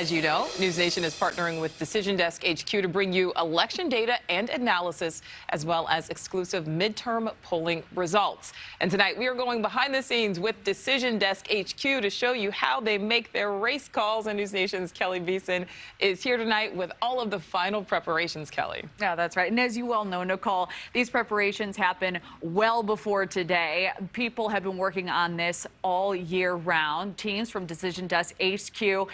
As you know, NewsNation is partnering with Decision Desk HQ to bring you election data and analysis, as well as exclusive midterm polling results. And tonight, we are going behind the scenes with Decision Desk HQ to show you how they make their race calls. And NewsNation's Keleigh Beeson is here tonight with all of the final preparations, Keleigh. Yeah, that's right. And as you well know, Nichole, these preparations happen well before today. People have been working on this all year round. Teams from Decision Desk HQ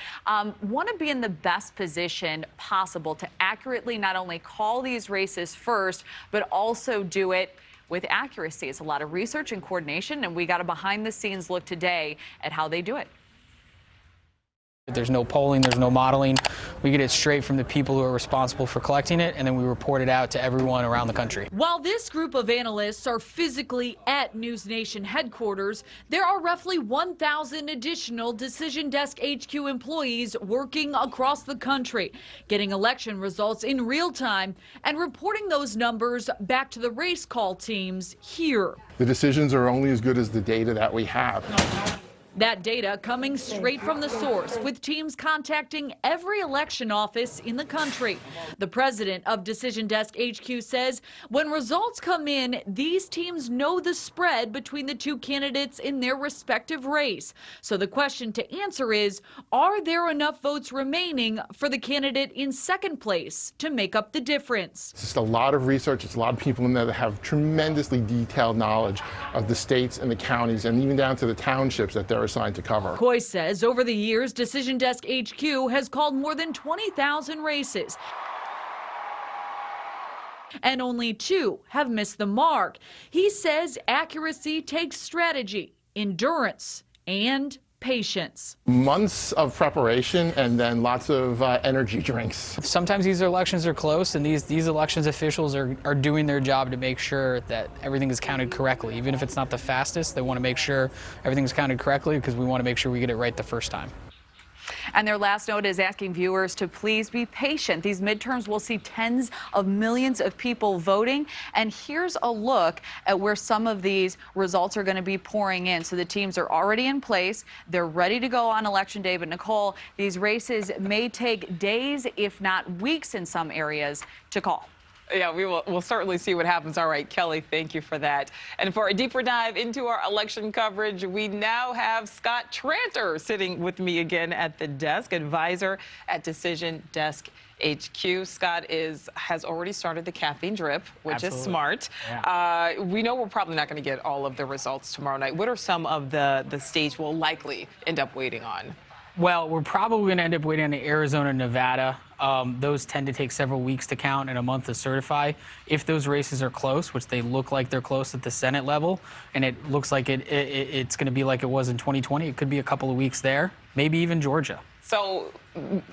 want to be in the best position possible to accurately not only call these races first, but also do it with accuracy. It's a lot of research and coordination, and we got a behind-the-scenes look today at how they do it. There's no polling, there's no modeling. We get it straight from the people who are responsible for collecting it, and then we report it out to everyone around the country. While this group of analysts are physically at NewsNation headquarters, there are roughly 1,000 additional Decision Desk HQ employees working across the country, getting election results in real time and reporting those numbers back to the race call teams here. The decisions are only as good as the data that we have. That data coming straight from the source, with teams contacting every election office in the country. The president of Decision Desk HQ says when results come in, these teams know the spread between the two candidates in their respective race. So the question to answer is, are there enough votes remaining for the candidate in second place to make up the difference? It's just a lot of research. It's a lot of people in there that have tremendously detailed knowledge of the states and the counties and even down to the townships that they're assigned to cover. Coy says over the years, Decision Desk HQ has called more than 20,000 races, and only 2 have missed the mark. He says accuracy takes strategy, endurance, and patience. Months of preparation and then lots of energy drinks. Sometimes these elections are close, and these elections officials are doing their job to make sure that everything is counted correctly. Even if it's not the fastest, they want to make sure everything's counted correctly because we want to make sure we get it right the first time. And their last note is asking viewers to please be patient. These midterms will see tens of millions of people voting. And here's a look at where some of these results are going to be pouring in. So the teams are already in place. They're ready to go on Election Day. But Nichole, these races may take days, if not weeks in some areas, to call. Yeah, we'll certainly see what happens. All right, Keleigh, thank you for that. And for a deeper dive into our election coverage, we now have Scott Tranter sitting with me again at the desk, advisor at Decision Desk HQ. Scott has already started the caffeine drip, which Absolutely. is smart. Yeah. We know we're probably not going to get all of the results tomorrow night. What are some of the states we'll likely end up waiting on? Well, we're probably going to end up waiting on the Arizona, Nevada. Those tend to take several weeks to count and a month to certify. If those races are close, which they look like they're close at the Senate level, and it looks like it's going to be like it was in 2020, it could be a couple of weeks there, maybe even Georgia. So,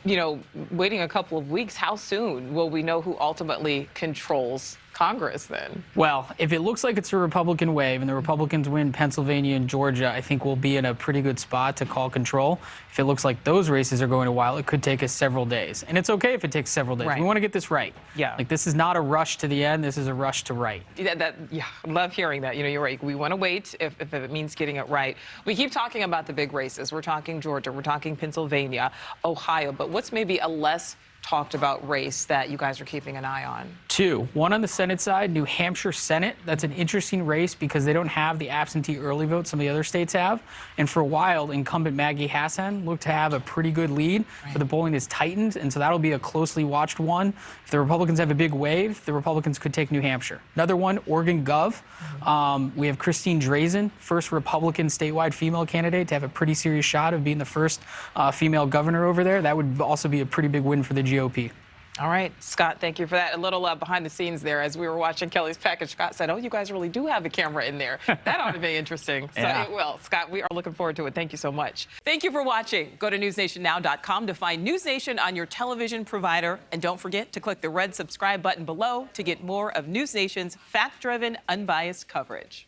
you know, waiting a couple of weeks, how soon will we know who ultimately controls Congress then? Well, if it looks like it's a Republican wave and the Republicans win Pennsylvania and Georgia, I think we'll be in a pretty good spot to call control. If it looks like those races are going a while, it could take us several days. And it's okay if it takes several days. Right. We want to get this right. Yeah. Like, this is not a rush to the end. This is a rush to right. Yeah, I love hearing that. You know, you're right. We want to wait if it means getting it right. We keep talking about the big races. We're talking Georgia. We're talking Pennsylvania, Ohio. But what's maybe a less talked about race that you guys are keeping an eye on? 2. One on the Senate side, New Hampshire Senate. That's an interesting race because they don't have the absentee early vote some of the other states have. And for a while, incumbent Maggie Hassan looked to have a pretty good lead, but the polling is tightened, and so that'll be a closely watched one. If the Republicans have a big wave, the Republicans could take New Hampshire. Another one, Oregon Gov. We have Christine Drazan, first Republican statewide female candidate to have a pretty serious shot of being the first female governor over there. That would also be a pretty big win for the GOP. All right, Scott, thank you for that. A little behind the scenes there as we were watching Kelly's package. Scott said, oh, you guys really do have a camera in there. That ought to be interesting. So Yeah. it will. Scott, we are looking forward to it. Thank you so much. Thank you for watching. Go to newsnationnow.com to find NewsNation on your television provider. And don't forget to click the red subscribe button below to get more of NewsNation's fact-driven, unbiased coverage.